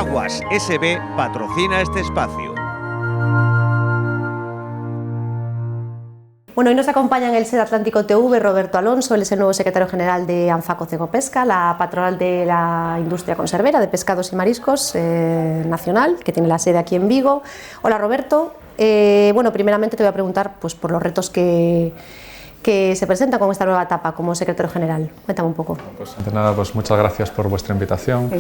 Aguas SB patrocina este espacio. Bueno, hoy nos acompaña en el SED Atlántico TV Roberto Alonso, él es el nuevo secretario general de ANFACO Cecopesca, la patronal de la industria conservera de pescados y mariscos nacional, que tiene la sede aquí en Vigo. Hola Roberto, bueno, primeramente te voy a preguntar pues, por los retos que se presentan con esta nueva etapa como secretario general. Cuéntame un poco. Pues, ante nada, pues muchas gracias por vuestra invitación.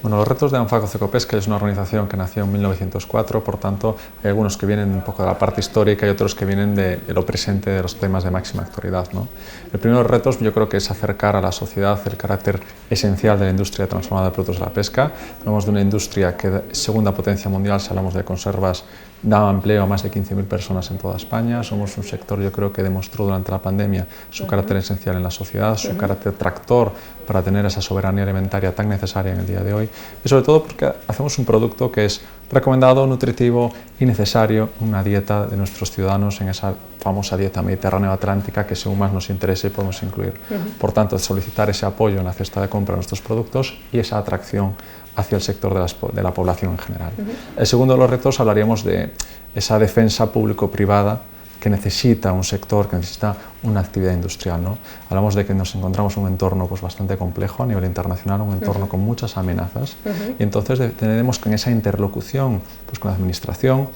Bueno, los retos de ANFACO Cecopesca es una organización que nació en 1904, por tanto, hay algunos que vienen un poco de la parte histórica y otros que vienen de lo presente, de los temas de máxima actualidad, ¿no? El primero de los retos yo creo que es acercar a la sociedad el carácter esencial de la industria transformada de productos de la pesca. Hablamos de una industria que es segunda potencia mundial, si hablamos de conservas, daba empleo a más de 15.000 personas en toda España. Somos un sector, yo creo, que demostró durante la pandemia su carácter esencial en la sociedad, su carácter tractor para tener esa soberanía alimentaria tan necesaria en el día de hoy, y sobre todo porque hacemos un producto que es recomendado, nutritivo y necesario, una dieta de nuestros ciudadanos en esa famosa dieta mediterráneo-atlántica que según más nos interese podemos incluir. Por tanto, solicitar ese apoyo en la cesta de compra de nuestros productos y esa atracción hacia el sector de la población en general. El segundo de los retos hablaríamos de esa defensa público-privada que necesita un sector, que necesita una actividad industrial, ¿no? Hablamos de que nos encontramos en un entorno pues, bastante complejo a nivel internacional, un entorno con muchas amenazas, y entonces tenemos que en esa interlocución pues, con la administración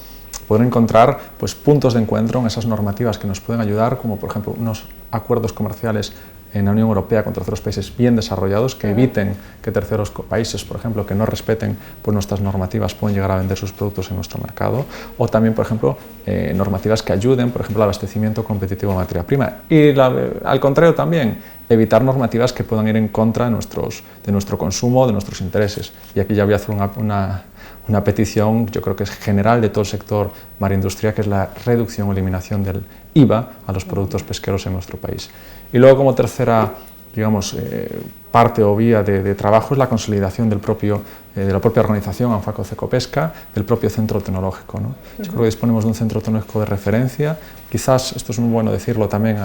poder encontrar pues, puntos de encuentro en esas normativas que nos pueden ayudar, como por ejemplo unos acuerdos comerciales en la Unión Europea con terceros países bien desarrollados que eviten que terceros países, por ejemplo, que no respeten pues, nuestras normativas puedan llegar a vender sus productos en nuestro mercado, o también, por ejemplo, normativas que ayuden, por ejemplo, al abastecimiento competitivo de materia prima. Y al contrario también, evitar normativas que puedan ir en contra de nuestro consumo, de nuestros intereses. Y aquí ya voy a hacer una petición, yo creo que es general de todo el sector marindustria, que es la reducción o eliminación del IVA a los productos pesqueros en nuestro país. Y luego, como tercera, digamos, parte o vía de trabajo es la consolidación de la propia organización ANFACO Cecopesca, del propio centro tecnológico, ¿no? Yo creo que disponemos de un centro tecnológico de referencia. Quizás, esto es muy bueno decirlo también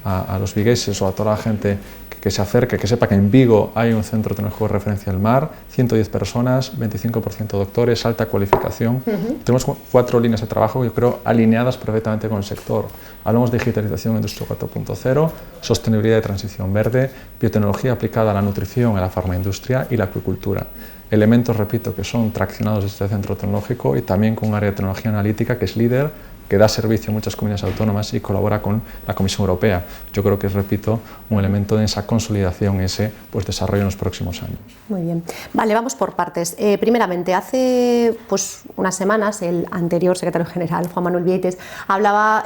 a los vigueses o a toda la gente que se acerque, que sepa que en Vigo hay un centro tecnológico de referencia del mar, 110 personas, 25% doctores, alta cualificación. Tenemos 4 líneas de trabajo, yo creo, alineadas perfectamente con el sector. Hablamos de digitalización, industria 4.0, sostenibilidad y transición verde, biotecnología aplicada a la nutrición, a la farmaindustria y la acuicultura. Elementos, repito, que son traccionados desde este centro tecnológico y también con un área de tecnología analítica que es líder, que da servicio a muchas comunidades autónomas y colabora con la Comisión Europea. Yo creo que es, repito, un elemento de esa consolidación, ese pues, desarrollo en los próximos años. Muy bien. Vale, vamos por partes. Primeramente, hace pues, unas semanas el anterior secretario general, Juan Manuel Vieites, hablaba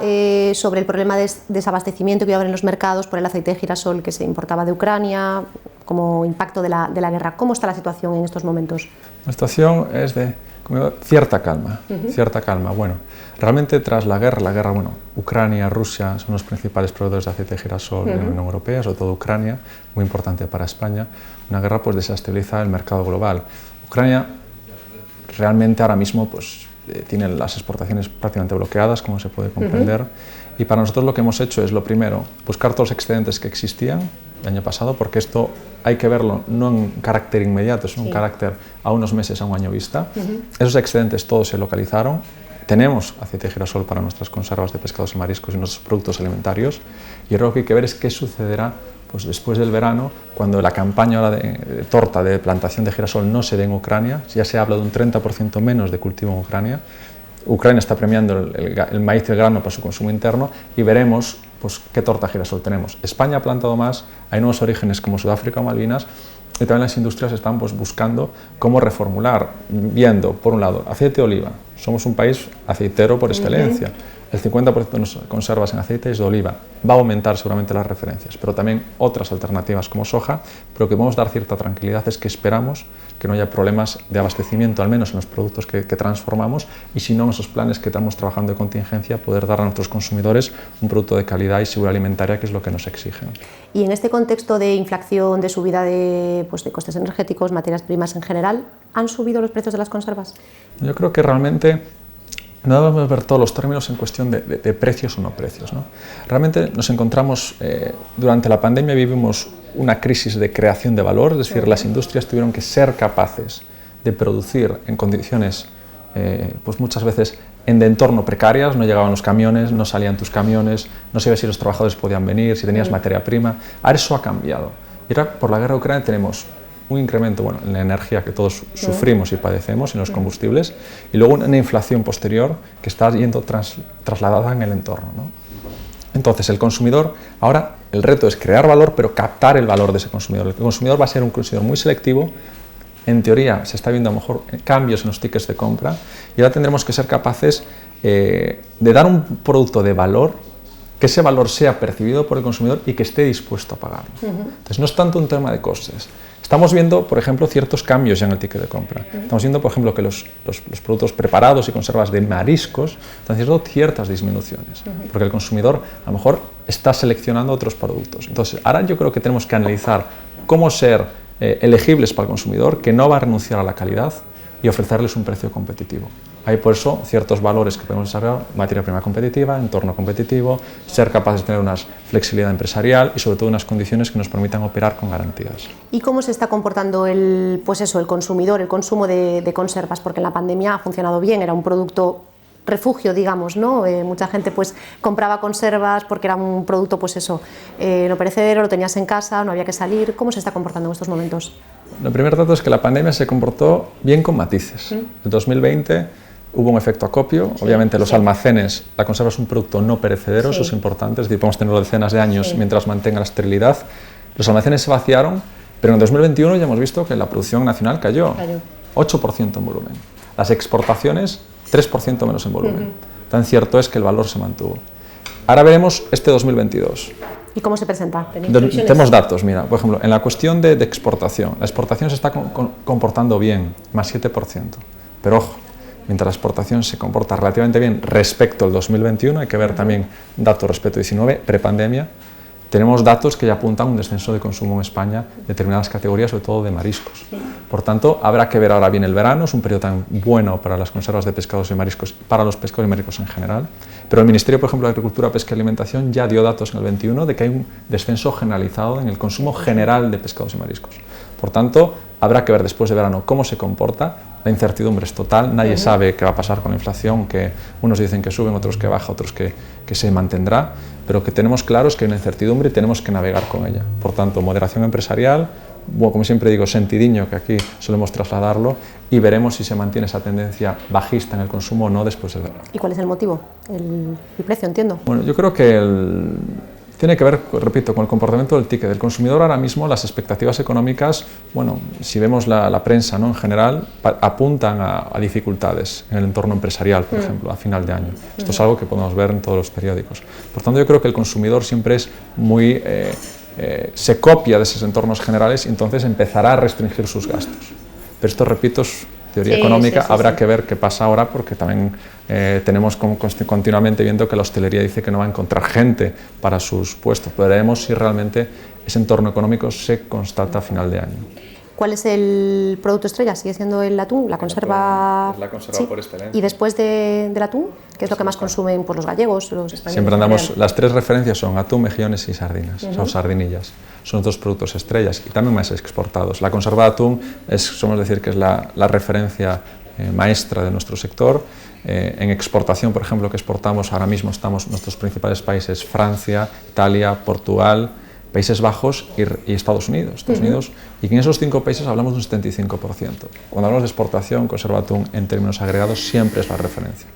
sobre el problema de desabastecimiento que iba a haber en los mercados por el aceite de girasol que se importaba de Ucrania, como impacto de la guerra. ¿Cómo está la situación en estos momentos? La situación es de cierta calma, cierta calma. Bueno, realmente tras la guerra, bueno, Ucrania, Rusia son los principales proveedores de aceite de girasol en la Unión Europea, sobre todo Ucrania, muy importante para España. Una guerra pues desestabiliza el mercado global. Ucrania realmente ahora mismo pues tiene las exportaciones prácticamente bloqueadas, como se puede comprender, y para nosotros lo que hemos hecho es, lo primero, buscar todos los excedentes que existían el año pasado, porque esto hay que verlo no en carácter inmediato, sino en carácter a unos meses, a un año vista. Esos excedentes todos se localizaron. Tenemos aceite de girasol para nuestras conservas de pescados y mariscos y nuestros productos alimentarios, y ahora lo que hay que ver es qué sucederá pues después del verano, cuando la campaña de torta de plantación de girasol no se dé en Ucrania. Ya se habla de un 30% menos de cultivo en Ucrania. Ucrania está premiando el maíz y el grano para su consumo interno, y veremos pues, qué torta de girasol tenemos. España ha plantado más, hay nuevos orígenes como Sudáfrica o Malvinas, y también las industrias están pues, buscando cómo reformular, viendo, por un lado, aceite de oliva. Somos un país aceitero por excelencia. El 50% de nuestras conservas en aceite es de oliva. Va a aumentar seguramente las referencias, pero también otras alternativas como soja, pero que podemos dar cierta tranquilidad es que esperamos que no haya problemas de abastecimiento, al menos en los productos que transformamos, y si no, en esos planes que estamos trabajando de contingencia, poder dar a nuestros consumidores un producto de calidad y seguridad alimentaria, que es lo que nos exigen. Y en este contexto de inflación, de subida de costes energéticos, materias primas en general, ¿han subido los precios de las conservas? Yo creo que realmente no debemos ver todos los términos en cuestión de precios o no precios, ¿no? Realmente nos encontramos, durante la pandemia vivimos una crisis de creación de valor, es decir, las industrias tuvieron que ser capaces de producir en condiciones pues muchas veces de entorno precarias, no llegaban los camiones, no salían tus camiones, no sabías si los trabajadores podían venir, si tenías materia prima. Ahora eso ha cambiado. Y ahora por la guerra de Ucrania tenemos un incremento en la energía que todos sufrimos y padecemos, en los combustibles, y luego una inflación posterior que está yendo trasladada en el entorno, ¿no? Entonces el consumidor, ahora el reto es crear valor, pero captar el valor de ese consumidor. El consumidor va a ser un consumidor muy selectivo. En teoría se está viendo a lo mejor cambios en los tickets de compra y ahora tendremos que ser capaces de dar un producto de valor, que ese valor sea percibido por el consumidor y que esté dispuesto a pagarlo. Entonces no es tanto un tema de costes. Estamos viendo, por ejemplo, ciertos cambios ya en el ticket de compra. Estamos viendo, por ejemplo, que los productos preparados y conservas de mariscos están haciendo ciertas disminuciones, porque el consumidor a lo mejor está seleccionando otros productos. Entonces, ahora yo creo que tenemos que analizar cómo ser elegibles para el consumidor, que no va a renunciar a la calidad y ofrecerles un precio competitivo. Hay por eso ciertos valores que podemos desarrollar: materia prima competitiva, entorno competitivo, ser capaces de tener una flexibilidad empresarial y sobre todo unas condiciones que nos permitan operar con garantías. ¿Y cómo se está comportando el consumidor, el consumo de conservas? Porque en la pandemia ha funcionado bien, era un producto refugio, digamos, ¿no? Mucha gente pues compraba conservas porque era un producto no perecedero, lo tenías en casa, no había que salir. ¿Cómo se está comportando en estos momentos? El primer dato es que la pandemia se comportó bien con matices. En 2020 hubo un efecto acopio, obviamente los almacenes, la conserva es un producto no perecedero, eso es importante, es decir, podemos tenerlo decenas de años mientras mantenga la esterilidad. Los almacenes se vaciaron, pero en 2021 ya hemos visto que la producción nacional cayó 8% en volumen. Las exportaciones 3% menos en volumen. Tan cierto es que el valor se mantuvo. Ahora veremos este 2022. ¿Y cómo se presenta? Tenemos datos, mira, por ejemplo, en la cuestión de exportación. La exportación se está comportando bien, más 7%. Pero ojo, mientras la exportación se comporta relativamente bien respecto al 2021, hay que ver también datos respecto a 19, prepandemia, tenemos datos que ya apuntan a un descenso de consumo en España de determinadas categorías, sobre todo de mariscos. Por tanto, habrá que ver ahora bien el verano, es un periodo tan bueno para las conservas de pescados y mariscos, para los pescados y mariscos en general, pero el Ministerio, por ejemplo, de Agricultura, Pesca y Alimentación ya dio datos en el 21 de que hay un descenso generalizado en el consumo general de pescados y mariscos. Por tanto, habrá que ver después de verano cómo se comporta. La incertidumbre es total, nadie sabe qué va a pasar con la inflación, que unos dicen que suben, otros que baja, otros que se mantendrá, pero que tenemos claro es que hay una incertidumbre y tenemos que navegar con ella. Por tanto, moderación empresarial, como siempre digo, sentidiño, que aquí solemos trasladarlo, y veremos si se mantiene esa tendencia bajista en el consumo o no después del verano. ¿Y cuál es el motivo? El precio, entiendo. Bueno, yo creo que tiene que ver, repito, con el comportamiento del ticket del consumidor. Ahora mismo las expectativas económicas, bueno, si vemos la prensa, ¿no?, en general, apuntan a dificultades en el entorno empresarial, por ejemplo, a final de año. Esto es algo que podemos ver en todos los periódicos. Por tanto, yo creo que el consumidor siempre es muy... se copia de esos entornos generales y entonces empezará a restringir sus gastos. Pero esto, repito, es teoría económica, habrá que ver qué pasa ahora, porque también tenemos continuamente viendo que la hostelería dice que no va a encontrar gente para sus puestos. Pero veremos si realmente ese entorno económico se constata a final de año. ¿Cuál es el producto estrella? ¿Sigue siendo el atún? ¿La conserva? Es la conserva por excelencia. ¿Y después del atún? ¿Qué es lo que más consumen los gallegos, los españoles? Siempre andamos, las tres referencias son atún, mejillones y sardinas, o sardinillas. Son los dos productos estrellas y también más exportados. La conserva de atún somos decir que es la referencia maestra de nuestro sector. En exportación, por ejemplo, que exportamos ahora mismo, estamos en nuestros principales países: Francia, Italia, Portugal, Países Bajos y Estados Unidos. Y que en esos 5 países hablamos de un 75%. Cuando hablamos de exportación, conserva atún en términos agregados siempre es la referencia.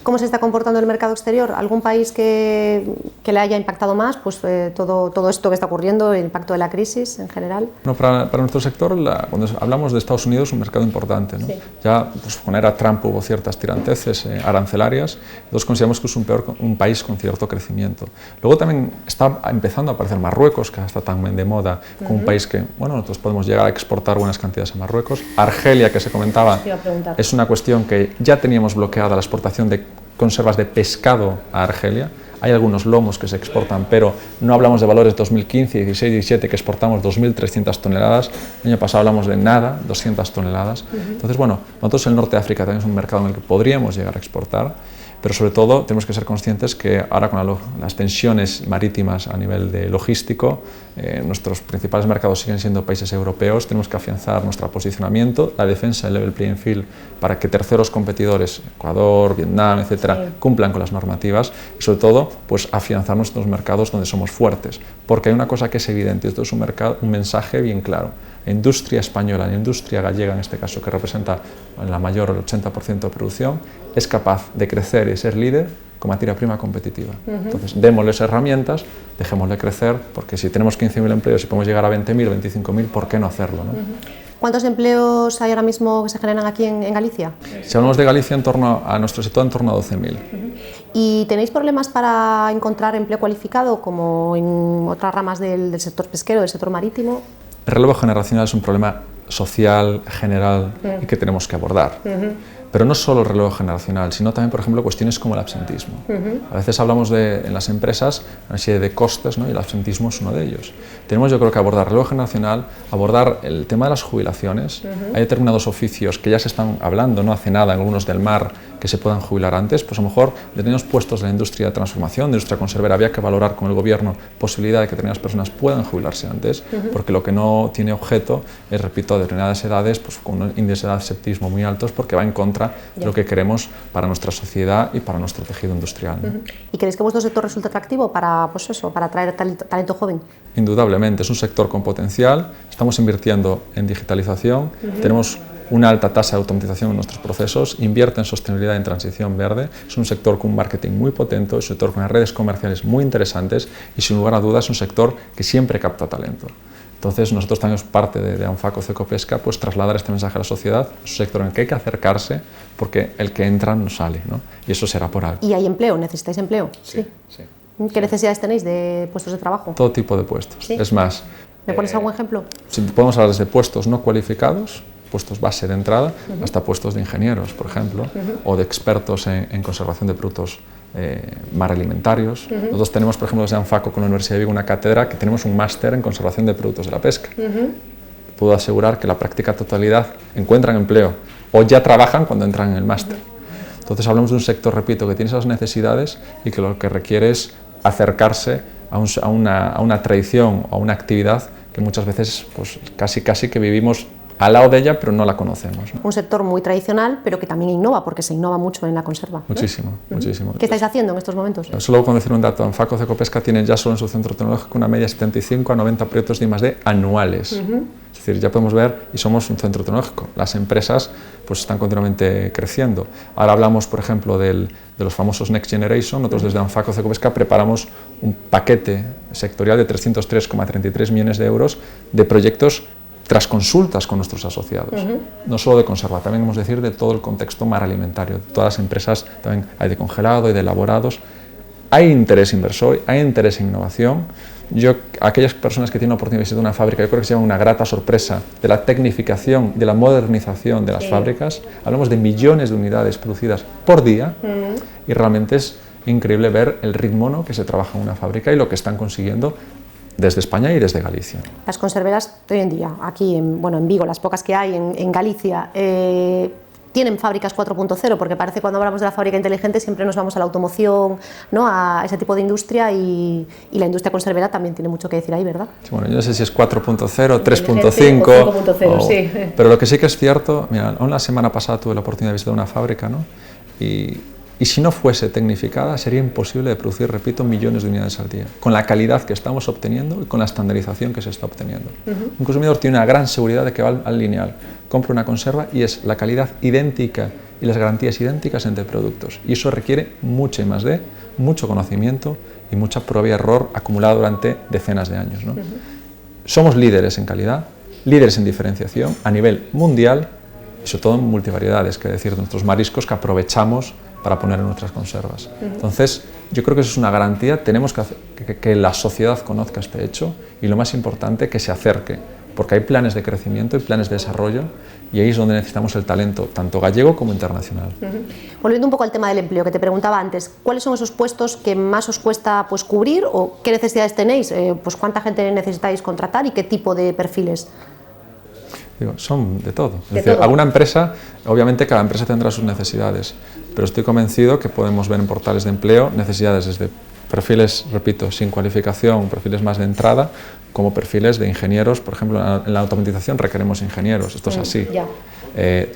¿Cómo se está comportando el mercado exterior? ¿Algún país que le haya impactado más todo esto que está ocurriendo, el impacto de la crisis en general? No, para nuestro sector, cuando hablamos de Estados Unidos, es un mercado importante, ¿no? Ya con era Trump hubo ciertas tiranteces arancelarias, entonces consideramos que es un país con cierto crecimiento. Luego también está empezando a aparecer Marruecos, que está tan de moda, como un país que, bueno, nosotros podemos llegar a exportar buenas cantidades a Marruecos. Argelia, que se comentaba, es una cuestión que ya teníamos bloqueada la exportación de conservas de pescado a Argelia. Hay algunos lomos que se exportan, pero no hablamos de valores 2015, 16, 17, que exportamos 2.300 toneladas. El año pasado hablamos de nada, 200 toneladas. Entonces, bueno, nosotros el norte de África también es un mercado en el que podríamos llegar a exportar, pero sobre todo tenemos que ser conscientes que ahora con las tensiones marítimas a nivel de logístico, nuestros principales mercados siguen siendo países europeos, tenemos que afianzar nuestro posicionamiento, la defensa del level playing field para que terceros competidores, Ecuador, Vietnam, etcétera, cumplan con las normativas y sobre todo pues afianzar nuestros mercados donde somos fuertes, porque hay una cosa que es evidente, esto es un mensaje bien claro. La industria española, la industria gallega en este caso, que representa la mayor, el 80% de producción, es capaz de crecer y ser líder con materia prima competitiva. Entonces, démosles herramientas, dejémosle crecer, porque si tenemos 15.000 empleos y podemos llegar a 20.000, 25.000, ¿por qué no hacerlo? ¿No? ¿Cuántos empleos hay ahora mismo que se generan aquí en Galicia? Si hablamos de Galicia, en torno a nuestro sector, en torno a 12.000. ¿Y tenéis problemas para encontrar empleo cualificado, como en otras ramas del sector pesquero, del sector marítimo? El relevo generacional es un problema social, general, y que tenemos que abordar. Pero no solo el relevo generacional, sino también, por ejemplo, cuestiones como el absentismo. A veces hablamos en las empresas una serie de costes, ¿no? Y el absentismo es uno de ellos. Tenemos, yo creo, que abordar el relevo generacional, abordar el tema de las jubilaciones. Hay determinados oficios que ya se están hablando, no hace nada, en algunos del mar, que se puedan jubilar antes. Pues a lo mejor, determinados puestos de la industria de transformación, de la industria conservera, había que valorar con el gobierno posibilidad de que determinadas personas puedan jubilarse antes, porque lo que no tiene objeto es, repito, a determinadas edades, pues con un índice de absentismo muy altos, porque va en contra de lo que queremos para nuestra sociedad y para nuestro tejido industrial, ¿no? ¿Y creéis que vuestro sector resulta atractivo para, pues eso, para atraer talento joven? Indudablemente, es un sector con potencial, estamos invirtiendo en digitalización, tenemos una alta tasa de automatización en nuestros procesos, invierte en sostenibilidad y en transición verde, es un sector con un marketing muy potente, es un sector con unas redes comerciales muy interesantes y sin lugar a dudas es un sector que siempre capta talento. Entonces nosotros también, parte de Anfaco Cecopesca, pues trasladar este mensaje a la sociedad, es un sector en el que hay que acercarse porque el que entra no sale, ¿no? Y eso será por algo. ¿Y hay empleo? ¿Necesitáis empleo? Sí. ¿Qué necesidades tenéis de puestos de trabajo? Todo tipo de puestos. ¿Sí? Es más, ¿Me pones algún ejemplo? Si podemos hablar desde puestos no cualificados, puestos base de entrada, hasta puestos de ingenieros, por ejemplo, o de expertos en conservación de productos mar alimentarios. Nosotros tenemos, por ejemplo, desde Anfaco con la Universidad de Vigo una cátedra que tenemos un máster en conservación de productos de la pesca. Puedo asegurar que la práctica totalidad encuentran empleo o ya trabajan cuando entran en el máster. Entonces hablamos de un sector, repito, que tiene esas necesidades y que lo que requiere es acercarse a una tradición o a una actividad que muchas veces pues, casi que vivimos al lado de ella, pero no la conocemos, ¿no? Un sector muy tradicional, pero que también innova, porque se innova mucho en la conserva, ¿no? Muchísimo, muchísimo. ¿Qué estáis haciendo en estos momentos? Solo con decir un dato, Anfaco Cecopesca tiene ya solo en su centro tecnológico una media de 75 a 90 proyectos de I+D anuales. Es decir, ya podemos ver, y somos un centro tecnológico, las empresas pues están continuamente creciendo. Ahora hablamos, por ejemplo, de los famosos Next Generation. Nosotros desde Anfaco Cecopesca preparamos un paquete sectorial de 303,33 millones de euros de proyectos tras consultas con nuestros asociados, no solo de conserva, también hemos de decir de todo el contexto mar alimentario, todas las empresas, también hay de congelado, hay de elaborados, hay interés inversor, hay interés en innovación. Aquellas personas que tienen la oportunidad de visitar una fábrica, yo creo que se llevan una grata sorpresa de la tecnificación, de la modernización de las fábricas. Hablamos de millones de unidades producidas por día y realmente es increíble ver el ritmo, ¿no?, que se trabaja en una fábrica y lo que están consiguiendo desde España y desde Galicia. Las conserveras hoy en día, aquí en Vigo, las pocas que hay en Galicia, tienen fábricas 4.0, porque parece que cuando hablamos de la fábrica inteligente siempre nos vamos a la automoción, ¿no?, a ese tipo de industria y la industria conservera también tiene mucho que decir ahí, ¿verdad? Sí, bueno, yo no sé si es 4.0, 3.5, 5.0, sí. Pero lo que sí que es cierto, mira, aún la semana pasada tuve la oportunidad de visitar una fábrica, ¿no?, y si no fuese tecnificada sería imposible de producir, repito, millones de unidades al día, con la calidad que estamos obteniendo y con la estandarización que se está obteniendo. Un consumidor tiene una gran seguridad de que va al lineal, compra una conserva y es la calidad idéntica y las garantías idénticas entre productos. Y eso requiere mucha I+D, mucho conocimiento y mucha prueba y error acumulada durante decenas de años, ¿no? Somos líderes en calidad, líderes en diferenciación a nivel mundial y sobre todo en multivariedades, que es decir, de nuestros mariscos que aprovechamos para poner en nuestras conservas. Entonces, yo creo que eso es una garantía, tenemos que la sociedad conozca este hecho y lo más importante, que se acerque, porque hay planes de crecimiento y planes de desarrollo y ahí es donde necesitamos el talento, tanto gallego como internacional. Volviendo un poco al tema del empleo, que te preguntaba antes, ¿cuáles son esos puestos que más os cuesta pues, cubrir o qué necesidades tenéis? Pues, ¿cuánta gente necesitáis contratar y qué tipo de perfiles? Digo, son de todo. Es decir, alguna empresa, obviamente cada empresa tendrá sus necesidades, pero estoy convencido que podemos ver en portales de empleo necesidades desde perfiles, repito, sin cualificación, perfiles más de entrada, como perfiles de ingenieros. Por ejemplo, en la automatización requeremos ingenieros, esto es así.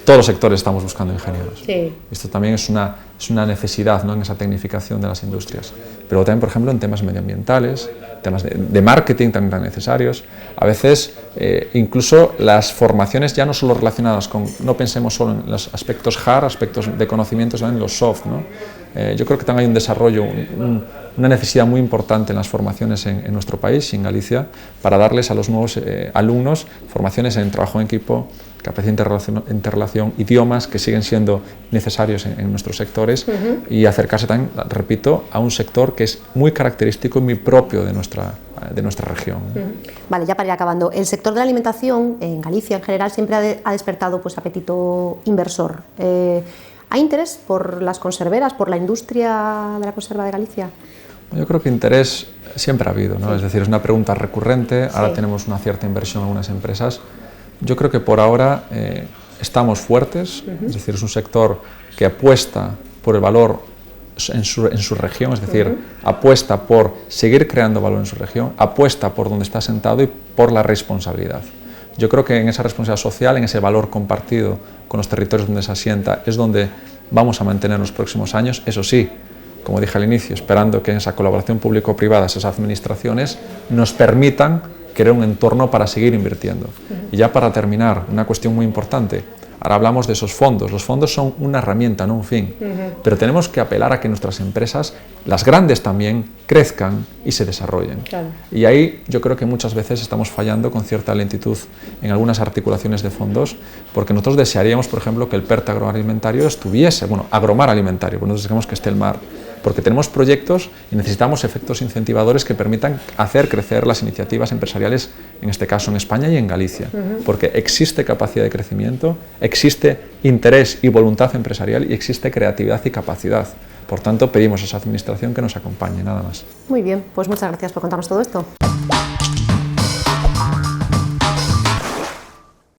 Todos los sectores estamos buscando ingenieros. Sí. Esto también es una necesidad, ¿no?, en esa tecnificación de las industrias. Pero también, por ejemplo, en temas medioambientales, temas de marketing también tan necesarios. A veces, incluso las formaciones ya no solo relacionadas con, no pensemos solo en los aspectos hard, aspectos de conocimiento, sino en los soft, ¿no? Yo creo que también hay un desarrollo, una necesidad muy importante en las formaciones en nuestro país y en Galicia para darles a los nuevos alumnos formaciones en trabajo en equipo, capacidad de interrelación, idiomas que siguen siendo necesarios en nuestros sectores y acercarse también, repito, a un sector que es muy característico y muy propio de nuestra región. Vale, ya para ir acabando, el sector de la alimentación en Galicia en general siempre ha despertado pues apetito inversor. ¿Hay interés por las conserveras, por la industria de la conserva de Galicia? Yo creo que interés siempre ha habido, ¿no? Sí. Es decir, es una pregunta recurrente, ahora tenemos una cierta inversión en algunas empresas. Yo creo que por ahora estamos fuertes, es decir, es un sector que apuesta por el valor en su región, es decir, apuesta por seguir creando valor en su región, apuesta por donde está sentado y por la responsabilidad. Yo creo que en esa responsabilidad social, en ese valor compartido con los territorios donde se asienta, es donde vamos a mantener los próximos años. Eso sí, como dije al inicio, esperando que en esa colaboración público-privada esas administraciones nos permitan crear un entorno para seguir invirtiendo. Y ya para terminar, una cuestión muy importante. Ahora hablamos de esos fondos. Los fondos son una herramienta, no un fin. Pero tenemos que apelar a que nuestras empresas, las grandes también, crezcan y se desarrollen. Claro. Y ahí yo creo que muchas veces estamos fallando con cierta lentitud en algunas articulaciones de fondos, porque nosotros desearíamos, por ejemplo, que el PERT agroalimentario estuviese, agromar alimentario, pues nosotros deseamos que esté el mar, porque tenemos proyectos y necesitamos efectos incentivadores que permitan hacer crecer las iniciativas empresariales, en este caso en España y en Galicia, porque existe capacidad de crecimiento, existe interés y voluntad empresarial y existe creatividad y capacidad. Por tanto, pedimos a esa administración que nos acompañe, nada más. Muy bien, pues muchas gracias por contarnos todo esto.